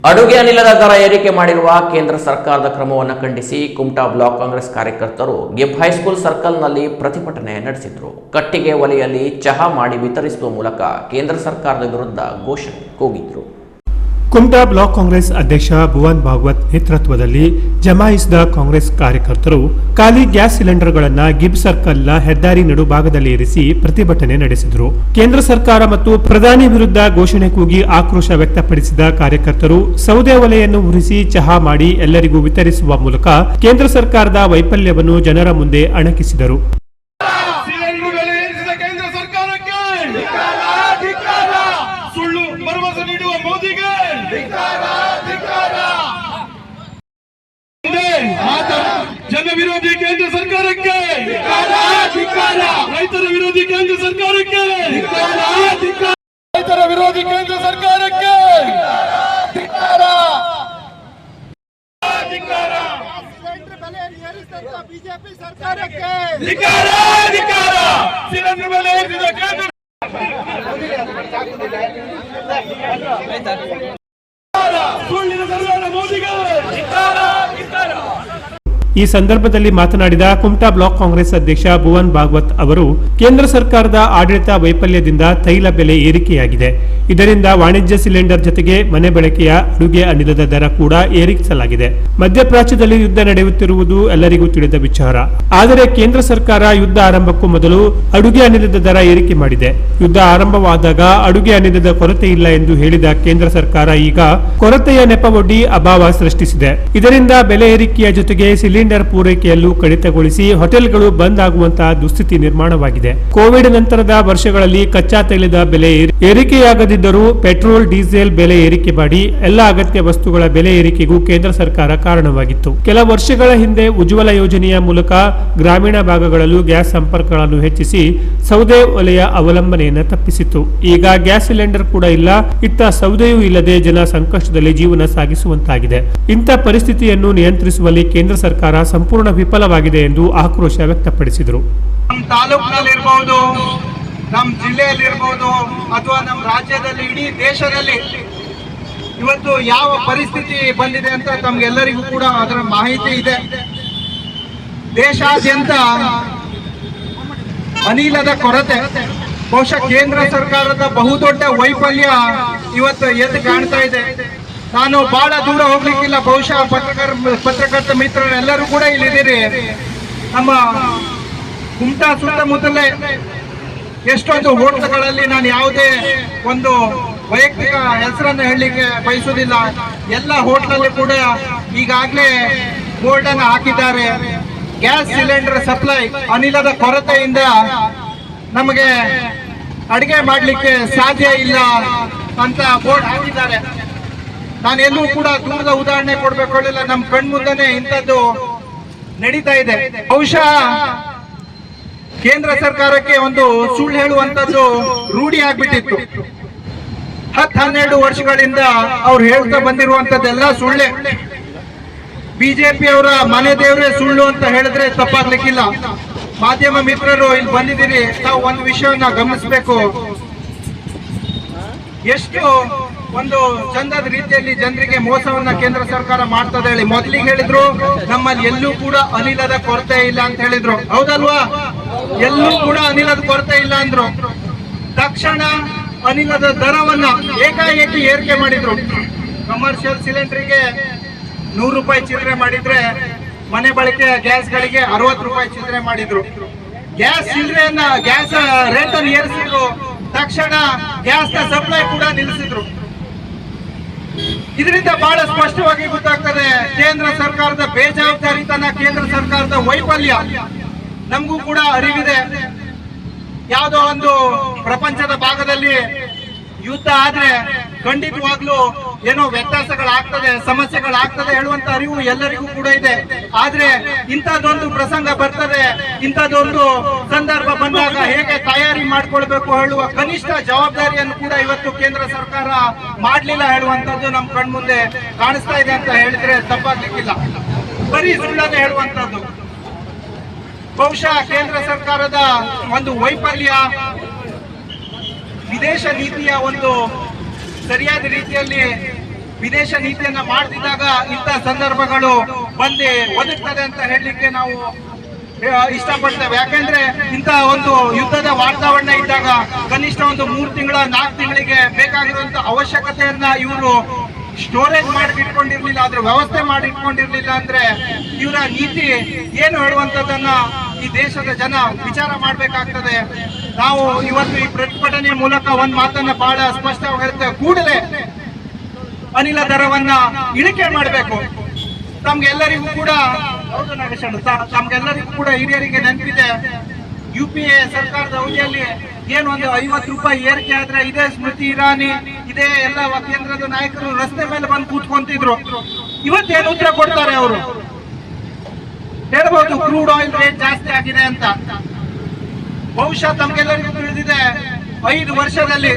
ಅಡುಗೆ ಅನಿಲದ ದರ ಏರಿಕೆ ಮಾಡಿರುವ ಕೇಂದ್ರ ಸರ್ಕಾರದ ಕ್ರಮವನ್ನು ಖಂಡಿಸಿ ಕುಮಟಾ ಬ್ಲಾಕ್ ಕಾಂಗ್ರೆಸ್ ಕಾರ್ಯಕರ್ತರು ಗಿಬ್ ಹೈಸ್ಕೂಲ್ ಸರ್ಕಲ್ನಲ್ಲಿ ಪ್ರತಿಭಟನೆ ನಡೆಸಿದರು. ಕಟ್ಟಿಗೆ ಒಲೆಯಲ್ಲಿ ಚಹಾ ಮಾಡಿ ವಿತರಿಸುವ ಮೂಲಕ ಕೇಂದ್ರ ಸರ್ಕಾರದ ವಿರುದ್ಧ ಘೋಷಣೆ ಕೂಗಿದರು. ಕುಮಟಾ ಬ್ಲಾಕ್ ಕಾಂಗ್ರೆಸ್ ಅಧ್ಯಕ್ಷ ಭುವನ್ ಭಾಗವತ್ ನೇತೃತ್ವದಲ್ಲಿ ಜಮಾಯಿಸಿದ ಕಾಂಗ್ರೆಸ್ ಕಾರ್ಯಕರ್ತರು ಖಾಲಿ ಗ್ಯಾಸ್ ಸಿಲಿಂಡರ್ಗಳನ್ನು ಗಿಬ್ ಸರ್ಕಲ್ನ ಹೆದ್ದಾರಿ ನಡುಭಾಗದಲ್ಲಿ ಇರಿಸಿ ಪ್ರತಿಭಟನೆ ನಡೆಸಿದರು. ಕೇಂದ್ರ ಸರ್ಕಾರ ಮತ್ತು ಪ್ರಧಾನಿ ವಿರುದ್ಧ ಘೋಷಣೆ ಕೂಗಿ ಆಕ್ರೋಶ ವ್ಯಕ್ತಪಡಿಸಿದ ಕಾರ್ಯಕರ್ತರು ಸೌದೆ ಒಲೆಯನ್ನು ಉರಿಸಿ ಚಹಾ ಮಾಡಿ ಎಲ್ಲರಿಗೂ ವಿತರಿಸುವ ಮೂಲಕ ಕೇಂದ್ರ ಸರ್ಕಾರದ ವೈಫಲ್ಯವನ್ನು ಜನರ ಮುಂದೆ ಅಣಕಿಸಿದರು. ಜನ ವಿರೋಧಿ ಕೇಂದ್ರ ಸರ್ಕಾರಕ್ಕೆ, ರೈತರ ವಿರೋಧಿ ಕೇಂದ್ರ ಸರ್ಕಾರಕ್ಕೆ, ರೈತರ ವಿರೋಧಿ ಕೇಂದ್ರ ಸರ್ಕಾರಕ್ಕೆ ಬಿಜೆಪಿ ಸರ್ಕಾರಕ್ಕೆ ಸಿಲಿಂಡರ್ ಬೆಲೆ ಏರಿಸಿದ ಕೇಂದ್ರ ಸುಳ್ಳಿನ ಸರ್ಕಾರ ಮೋದಿಗೆ. ಈ ಸಂದರ್ಭದಲ್ಲಿ ಮಾತನಾಡಿದ ಕುಮಟಾ ಬ್ಲಾಕ್ ಕಾಂಗ್ರೆಸ್ ಅಧ್ಯಕ್ಷ ಭುವನ್ ಭಾಗವತ್ ಅವರು ಕೇಂದ್ರ ಸರ್ಕಾರದ ಆಡಳಿತ ವೈಫಲ್ಯದಿಂದ ತೈಲ ಬೆಲೆ ಏರಿಕೆಯಾಗಿದೆ. ಇದರಿಂದ ವಾಣಿಜ್ಯ ಸಿಲಿಂಡರ್ ಜೊತೆಗೆ ಮನೆ ಬಳಕೆಯ ಅಡುಗೆ ಅನಿಲದ ದರ ಕೂಡ ಏರಿಸಲಾಗಿದೆ. ಮಧ್ಯಪ್ರಾಚ್ಯದಲ್ಲಿ ಯುದ್ಧ ನಡೆಯುತ್ತಿರುವುದು ಎಲ್ಲರಿಗೂ ತಿಳಿದ ವಿಚಾರ. ಆದರೆ ಕೇಂದ್ರ ಸರ್ಕಾರ ಯುದ್ಧ ಆರಂಭಕ್ಕೂ ಮೊದಲು ಅಡುಗೆ ಅನಿಲದ ದರ ಏರಿಕೆ ಮಾಡಿದೆ. ಯುದ್ಧ ಆರಂಭವಾದಾಗ ಅಡುಗೆ ಅನಿಲದ ಕೊರತೆ ಇಲ್ಲ ಎಂದು ಹೇಳಿದ ಕೇಂದ್ರ ಸರ್ಕಾರ ಈಗ ಕೊರತೆಯ ನೆಪವೊಡ್ಡಿ ಅಭಾವ ಸೃಷ್ಟಿಸಿದೆ. ಇದರಿಂದ ಬೆಲೆ ಏರಿಕೆಯ ಜೊತೆಗೆ ಸಿಲಿಂಡರ್ ಪೂರೈಕೆಯಲ್ಲೂ ಕಡಿತಗೊಳಿಸಿ ಹೋಟೆಲ್ಗಳು ಬಂದ್ ಆಗುವಂತಹ ದುಸ್ಥಿತಿ ನಿರ್ಮಾಣವಾಗಿದೆ. ಕೋವಿಡ್ ನಂತರದ ವರ್ಷಗಳಲ್ಲಿ ಕಚ್ಚಾ ತೈಲದ ಬೆಲೆ ಏರಿಕೆಯಾಗದಿದ್ದರೂ ಪೆಟ್ರೋಲ್, ಡೀಸೆಲ್ ಬೆಲೆ ಏರಿಕೆ ಮಾಡಿ ಎಲ್ಲ ಅಗತ್ಯ ವಸ್ತುಗಳ ಬೆಲೆ ಏರಿಕೆಗೂ ಕೇಂದ್ರ ಸರ್ಕಾರ ಕಾರಣವಾಗಿತ್ತು. ಕೆಲ ವರ್ಷಗಳ ಹಿಂದೆ ಉಜ್ವಲ ಯೋಜನೆಯ ಮೂಲಕ ಗ್ರಾಮೀಣ ಭಾಗಗಳಲ್ಲೂ ಗ್ಯಾಸ್ ಸಂಪರ್ಕಗಳನ್ನು ಹೆಚ್ಚಿಸಿ ಸೌದೆ ಒಲೆಯ ಅವಲಂಬನೆಯನ್ನು ತಪ್ಪಿಸಿತ್ತು. ಈಗ ಗ್ಯಾಸ್ ಸಿಲಿಂಡರ್ ಕೂಡ ಇಲ್ಲ, ಇತ್ತ ಸೌದೆಯೂ ಇಲ್ಲದೆ ಜನ ಸಂಕಷ್ಟದಲ್ಲಿ ಜೀವನ ಸಾಗಿಸುವಂತಾಗಿದೆ. ಇಂಥ ಪರಿಸ್ಥಿತಿಯನ್ನು ನಿಯಂತ್ರಿಸುವಲ್ಲಿ ಕೇಂದ್ರ ಸರ್ಕಾರ ಸಂಪೂರ್ಣ ವಿಫಲವಾಗಿದೆ ಎಂದು ಆಕ್ರೋಶ ವ್ಯಕ್ತಪಡಿಸಿದರು. ನಮ್ಮ ತಾಲೂಕಿನಲ್ಲಿ ಇರಬಹುದು, ನಮ್ಮ ಜಿಲ್ಲೆಯಲ್ಲಿ ಇರಬಹುದು, ಅಥವಾ ನಮ್ಮ ರಾಜ್ಯದಲ್ಲಿ, ಇಡೀ ದೇಶದಲ್ಲಿ ಇವತ್ತು ಯಾವ ಪರಿಸ್ಥಿತಿ ಬಂದಿದೆ ಅಂತ ತಮ್ಗೆಲ್ಲರಿಗೂ ಕೂಡ ಅದರ ಮಾಹಿತಿ ಇದೆ. ದೇಶಾದ್ಯಂತ ಅನಿಲದ ಕೊರತೆ ಬಹುಶಃ ಕೇಂದ್ರ ಸರ್ಕಾರದ ಬಹುದೊಡ್ಡ ವೈಫಲ್ಯ ಇವತ್ತು ಎದ್ದು ಕಾಣ್ತಾ ಇದೆ. ನಾನು ಬಹಳ ದೂರ ಹೋಗ್ಲಿಕ್ಕಿಲ್ಲ, ಬಹುಶಃ ಪತ್ರಕರ್ತ ಮಿತ್ರರೆಲ್ಲರೂ ಕೂಡ ಇಲ್ಲಿದ್ದೀರಿ. ನಮ್ಮ ಕುಮಟಾ ಸುತ್ತಮುತ್ತಲೇ ಎಷ್ಟೊಂದು ಹೋಟೆಲ್ಗಳಲ್ಲಿ ನಾನು ಯಾವುದೇ ಒಂದು ವೈಯಕ್ತಿಕ ಹೆಸರನ್ನು ಹೇಳಲಿಕ್ಕೆ ಬಯಸುವುದಿಲ್ಲ. ಎಲ್ಲ ಹೋಟ್ಲಲ್ಲಿ ಕೂಡ ಈಗಾಗಲೇ ಬೋರ್ಡ್ ಅನ್ನು ಹಾಕಿದ್ದಾರೆ. ಗ್ಯಾಸ್ ಸಿಲಿಂಡರ್ ಸಪ್ಲೈ ಅನಿಲದ ಕೊರತೆಯಿಂದ ನಮಗೆ ಅಡಿಗೆ ಮಾಡಲಿಕ್ಕೆ ಸಾಧ್ಯ ಇಲ್ಲ ಅಂತ ಬೋರ್ಡ್ ಹಾಕಿದ್ದಾರೆ. ನಾನು ಎಲ್ಲೂ ಕೂಡ ದೂರದ ಉದಾಹರಣೆ ಕೊಡ್ಬೇಕು, ನಮ್ಮ ಕಣ್ಮುಂದನೆ ಇಂಥದ್ದು ನಡೀತಾ ಇದೆ. ಬಹುಶಃ ಕೇಂದ್ರ ಸರ್ಕಾರಕ್ಕೆ ಒಂದು ಸುಳ್ಳು ಹೇಳುವಂತದ್ದು ರೂಢಿ ಆಗ್ಬಿಟ್ಟಿತ್ತು. 10-12 ವರ್ಷಗಳಿಂದ ಅವ್ರು ಹೇಳ್ತಾ ಬಂದಿರುವಂತದ್ದೆಲ್ಲ ಸುಳ್ಳೆ. ಬಿಜೆಪಿ ಅವರ ಮನೆ ದೇವರೇ ಸುಳ್ಳು ಅಂತ ಹೇಳಿದ್ರೆ ತಪ್ಪಾಗ್ಲಿಕ್ಕಿಲ್ಲ. ಮಾಧ್ಯಮ ಮಿತ್ರರು ಇಲ್ಲಿ ಬಂದಿದ್ದೀರಿ, ತಾವು ಒಂದು ವಿಷಯವನ್ನ ಗಮನಿಸಬೇಕು. ಎಷ್ಟು ಒಂದು ಚಂದದ ರೀತಿಯಲ್ಲಿ ಜನರಿಗೆ ಮೋಸವನ್ನ ಕೇಂದ್ರ ಸರ್ಕಾರ ಮಾಡ್ತದೆ ಹೇಳಿ. ಮೊದಲಿಗೆ ಹೇಳಿದ್ರು ನಮ್ಮಲ್ಲಿ ಎಲ್ಲೂ ಕೂಡ ಅನಿಲದ ಕೊರತೆ ಇಲ್ಲ ಅಂತ ಹೇಳಿದ್ರು, ಹೌದಲ್ವಾ? ಎಲ್ಲೂ ಕೂಡ ಅನಿಲದ ಕೊರತೆ ಇಲ್ಲ ಅಂದ್ರು. ತಕ್ಷಣ ಅನಿಲದ ದರವನ್ನ ಏಕಾಏಕಿ ಏರಿಕೆ ಮಾಡಿದ್ರು. ಕಮರ್ಷಿಯಲ್ ಸಿಲಿಂಡರ್ಗೆ 100 ರೂಪಾಯಿ ಚಿಲ್ಲರೆ ಮಾಡಿದ್ರೆ ಮನೆ ಬಳಕೆ ಗ್ಯಾಸ್ಗಳಿಗೆ 60 ರೂಪಾಯಿ ಚಿಲ್ಲರೆ ಮಾಡಿದ್ರು. ಗ್ಯಾಸ್ ರೇಟ್ ಅನ್ನು ಏರಿಸಿದ್ರು. ತಕ್ಷಣ ಗ್ಯಾಸ್ ನ ಸಪ್ಲೈ ಕೂಡ ನಿಲ್ಲಿಸಿದ್ರು. ಇದರಿಂದ ಬಹಳ ಸ್ಪಷ್ಟವಾಗಿ ಗೊತ್ತಾಗ್ತದೆ ಕೇಂದ್ರ ಸರ್ಕಾರದ ಬೇಜವಾಬ್ದಾರಿತನ, ಕೇಂದ್ರ ಸರ್ಕಾರದ ವೈಫಲ್ಯ ನಮಗೂ ಕೂಡ ಅರಿವಿದೆ. ಯಾವುದೋ ಒಂದು ಪ್ರಪಂಚದ ಭಾಗದಲ್ಲಿ ಯುದ್ಧ ಆದ್ರೆ ಖಂಡಿತವಾಗ್ಲೂ ಏನೋ ವ್ಯತ್ಯಾಸಗಳಾಗ್ತದೆ, ಸಮಸ್ಯೆಗಳಾಗ್ತದೆ ಹೇಳುವಂತ ಅರಿವು ಎಲ್ಲರಿಗೂ ಕೂಡ ಇದೆ. ಆದ್ರೆ ಇಂಥದ್ದೊಂದು ಪ್ರಸಂಗ ಬರ್ತದೆ, ಇಂಥದ್ದೊಂದು ಸಂದರ್ಭ ಬಂದಾಗ ಹೇಗೆ ತಯಾರಿ ಮಾಡ್ಕೊಳ್ಬೇಕು ಹೇಳುವ ಕನಿಷ್ಠ ಜವಾಬ್ದಾರಿಯನ್ನು ಕೂಡ ಇವತ್ತು ಕೇಂದ್ರ ಸರ್ಕಾರ ಮಾಡ್ಲಿಲ್ಲ ಹೇಳುವಂತದ್ದು ನಮ್ಮ ಕಣ್ಮುಂದೆ ಕಾಣಿಸ್ತಾ ಇದೆ ಅಂತ ಹೇಳಿದ್ರೆ ತಪ್ಪಾಗ್ಲಿಕ್ಕಿಲ್ಲ. ಬರೀ ಸುಳ್ಳನ್ನು ಹೇಳುವಂತದ್ದು. ಬಹುಶಃ ಕೇಂದ್ರ ಸರ್ಕಾರದ ಒಂದು ವೈಫಲ್ಯ, ವಿದೇಶ ನೀತಿಯ ಒಂದು ಸರಿಯಾದ ರೀತಿಯಲ್ಲಿ ವಿದೇಶ ನೀತಿಯನ್ನ ಮಾಡದಿದ್ದಾಗ ಇಂಥ ಸಂದರ್ಭಗಳು ಬಂದು ಒದಗ್ತದೆ ಅಂತ ಹೇಳಲಿಕ್ಕೆ ನಾವು ಇಷ್ಟಪಡ್ತೇವೆ. ಯಾಕಂದ್ರೆ ಇಂಥ ಒಂದು ಯುದ್ಧದ ವಾತಾವರಣ ಇದ್ದಾಗ ಕನಿಷ್ಠ ಒಂದು 3 ತಿಂಗಳ 4 ತಿಂಗಳಿಗೆ ಬೇಕಾಗಿರುವಂತ ಅವಶ್ಯಕತೆಯನ್ನ ಇವರು ಸ್ಟೋರೇಜ್ ಮಾಡಿ ಇಟ್ಕೊಂಡಿರ್ಲಿಲ್ಲ, ಅದ್ರ ವ್ಯವಸ್ಥೆ ಮಾಡಿ ಇಟ್ಕೊಂಡಿರ್ಲಿಲ್ಲ ಅಂದ್ರೆ ಇವರ ನೀತಿ ಏನು ಹೇಳುವಂತದನ್ನ ಈ ದೇಶದ ಜನ ವಿಚಾರ ಮಾಡ್ಬೇಕಾಗ್ತದೆ. ನಾವು ಇವತ್ತು ಈ ಪ್ರತಿಭಟನೆಯ ಮೂಲಕ ಒಂದ್ ಮಾತನ್ನ ಬಹಳ ಸ್ಪಷ್ಟವಾಗಿ ಹೇಳ್ತೇವೆ, ಕೂಡಲೇ ಅನಿಲ ದರವನ್ನ ಇಳಿಕೆ ಮಾಡಬೇಕು. ತಮ್ಗೆಲ್ಲರಿಗೂ ಕೂಡ ತಮ್ಗೆಲ್ಲರಿಗೂ ಕೂಡ ಹಿರಿಯರಿಗೆ ನೆನಪಿದೆ, UPA ಸರ್ಕಾರದ ಅವಧಿಯಲ್ಲಿ ಏನು ಒಂದು 50 ರೂಪಾಯಿ ಏರಿಕೆ ಆದ್ರೆ ಇದೇ ಸ್ಮೃತಿ ಇರಾನಿ, ಇದೇ ಎಲ್ಲ ಕೇಂದ್ರದ ನಾಯಕರು ರಸ್ತೆ ಮೇಲೆ ಬಂದು ಕೂತ್ಕೊಂತಿದ್ರು. ಇವತ್ತೇನು ಉತ್ತರ ಕೊಡ್ತಾರೆ ಅವರು? ಹೇಳ್ಬಹುದು ಕ್ರೂಡ್ ಆಯಿಲ್ ರೇಟ್ ಜಾಸ್ತಿ ಆಗಿದೆ ಅಂತ. ಬಹುಶಃ ತಮ್ಗೆಲ್ಲರಿಗೂ ತಿಳಿದಿದೆ, 5 ವರ್ಷದಲ್ಲಿ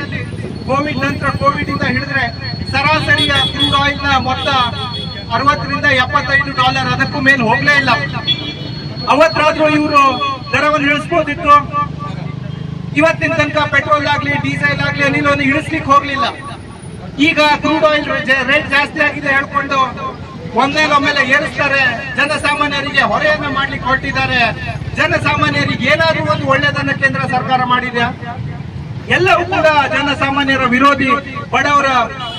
ಕೋವಿಡ್ ನಂತರ, ಕೋವಿಡ್ ಇಂದ ಹಿಡಿದ್ರೆ ಸರಾಸರಿಯ ಕ್ರೂಡ್ ಆಯಿಲ್ ನ ಮೊತ್ತ $60 ರಿಂದ $75, ಅದಕ್ಕೂ ಮೇಲೆ ಹೋಗ್ಲೇ ಇಲ್ಲ. ಅವತ್ತಾದ್ರೂ ಇವರು ದರವನ್ನು ಇಳಿಸಬಹುದಿತ್ತು. ಇವತ್ತಿನ ತನಕ ಪೆಟ್ರೋಲ್ ಆಗ್ಲಿ, ಡೀಸೆಲ್ ಆಗ್ಲಿ, ಅನಿಲವನ್ನು ಇಳಿಸ್ಲಿಕ್ಕೆ ಹೋಗ್ಲಿಲ್ಲ. ಈಗ ಕ್ರೂಡ್ ಆಯಿಲ್ ರೇಟ್ ಜಾಸ್ತಿ ಆಗಿದೆ ಹೇಳ್ಕೊಂಡು ಒಮ್ಮೆಲೆ ಏರಿಸ್ತಾರೆ. ಜನಸಾಮಾನ್ಯರಿಗೆ ಹೊರೆಯನ್ನ ಮಾಡ್ಲಿಕ್ಕೆ ಹೊರಟಿದ್ದಾರೆ. ಜನಸಾಮಾನ್ಯರಿಗೆ ಏನಾದ್ರೂ ಒಂದು ಒಳ್ಳೆಯದನ್ನ ಕೇಂದ್ರ ಸರ್ಕಾರ ಮಾಡಿದೆ? ಎಲ್ಲವೂ ಕೂಡ ಜನಸಾಮಾನ್ಯರ ವಿರೋಧಿ, ಬಡವರ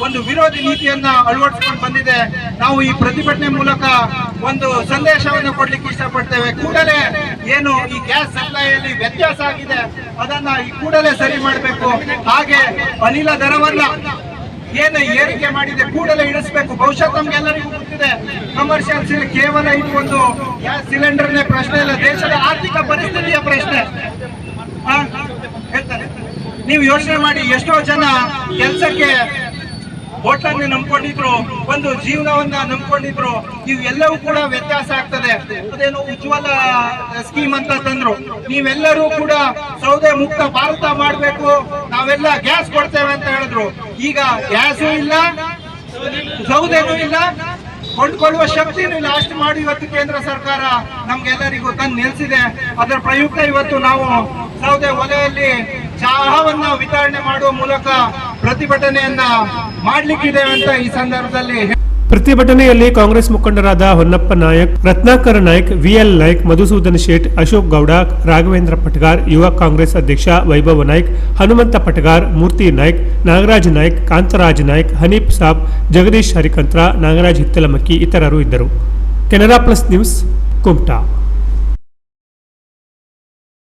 ಒಂದು ವಿರೋಧಿ ನೀತಿಯನ್ನ ಅಳವಡಿಸಿಕೊಂಡು ಬಂದಿದೆ. ನಾವು ಈ ಪ್ರತಿಭಟನೆ ಮೂಲಕ ಒಂದು ಸಂದೇಶವನ್ನು ಕೊಡ್ಲಿಕ್ಕೆ ಇಷ್ಟಪಡ್ತೇವೆ. ಕೂಡಲೇ ಏನು ಈ ಗ್ಯಾಸ್ ಸಪ್ಲೈಯಲ್ಲಿ ವ್ಯತ್ಯಾಸ ಆಗಿದೆ ಅದನ್ನ ಈ ಕೂಡಲೇ ಸರಿ ಮಾಡಬೇಕು. ಹಾಗೆ ಅನಿಲ ದರವನ್ನ ಏನು ಏರಿಕೆ ಮಾಡಿದೆ ಕೂಡಲೇ ಇಳಿಸಬೇಕು. ಬಹುಶಃ ತಮ್ಗೆಲ್ಲರಿಗೂ ಗೊತ್ತಿದೆ, ಕಮರ್ಷಿಯಲ್ ಕೇವಲ ಇದು ಒಂದು ಗ್ಯಾಸ್ ಸಿಲಿಂಡರ್ನೇ ಪ್ರಶ್ನೆ ಇಲ್ಲ, ದೇಶದ ಆರ್ಥಿಕ ಪರಿಸ್ಥಿತಿಯ ಪ್ರಶ್ನೆ. ಹೇಳ್ತಾರೆ, ನೀವು ಯೋಚನೆ ಮಾಡಿ, ಎಷ್ಟೋ ಜನ ಕೆಲಸಕ್ಕೆ ಹೋಟ್ಲನ್ನೇ ನಂಬ್ಕೊಂಡಿದ್ರು, ಒಂದು ಜೀವನವನ್ನ ನಂಬ್ಕೊಂಡಿದ್ರು. ಇವೆಲ್ಲವೂ ಕೂಡ ವ್ಯತ್ಯಾಸ ಆಗ್ತದೆ. ಅದೇನೋ ಉಜ್ವಲ ಸ್ಕೀಮ್ ಅಂತ ತಂದ್ರು. ನೀವೆಲ್ಲರೂ ಕೂಡ ಸೌದೆ ಮುಕ್ತ ಭಾರತ ಮಾಡಬೇಕು, ನಾವೆಲ್ಲ ಗ್ಯಾಸ್ ಕೊಡ್ತೇವೆ ಅಂತ ಹೇಳಿದ್ರು. ಈಗ ಗ್ಯಾಸು ಇಲ್ಲ, ಸೌದೆನೂ ಇಲ್ಲ, ಕೊಂಡ್ಕೊಳ್ಳುವ ಶಕ್ತಿನೂ ಇಲ್ಲ. ಅಷ್ಟು ಮಾಡಿ ಇವತ್ತು ಕೇಂದ್ರ ಸರ್ಕಾರ ನಮ್ಗೆಲ್ಲರಿಗೂ ತಂದು ನಿಲ್ಸಿದೆ. ಅದರ ಪ್ರಯುಕ್ತ ಇವತ್ತು ನಾವು ಸೌದೆ ಒಲೆಯಲ್ಲಿ ಚಹಾವನ್ನ ವಿತರಣೆ ಮಾಡುವ ಮೂಲಕ ಪ್ರತಿಭಟನೆಯನ್ನ ಮಾಡ್ಲಿಕ್ಕಿದ್ದೇವೆ ಅಂತ ಈ ಸಂದರ್ಭದಲ್ಲಿ. ಪ್ರತಿಭಟನೆಯಲ್ಲಿ ಕಾಂಗ್ರೆಸ್ ಮುಖಂಡರಾದ ಹೊನ್ನಪ್ಪ ನಾಯಕ್, ರತ್ನಾಕರ ನಾಯಕ್, VL ನಾಯಕ್, ಮಧುಸೂದನ್ ಶೇಟ್, ಅಶೋಕ್ ಗೌಡ, ರಾಘವೇಂದ್ರ ಪಟಗಾರ್, ಯುವ ಕಾಂಗ್ರೆಸ್ ಅಧ್ಯಕ್ಷ ವೈಭವ ನಾಯ್ಕ್, ಹನುಮಂತ ಪಟಗಾರ್, ಮೂರ್ತಿ ನಾಯ್ಕ್, ನಾಗರಾಜ್ ನಾಯ್ಕ್, ಕಾಂತರಾಜ್ ನಾಯ್ಕ್, ಹನೀಫ್ ಸಾಬ್, ಜಗದೀಶ್ ಹರಿಕಂತ್ರ, ನಾಗರಾಜ್ ಹಿತ್ತಲಮಕ್ಕಿ ಇತರರು ಇದ್ದರು. Canara plus news, Kumta.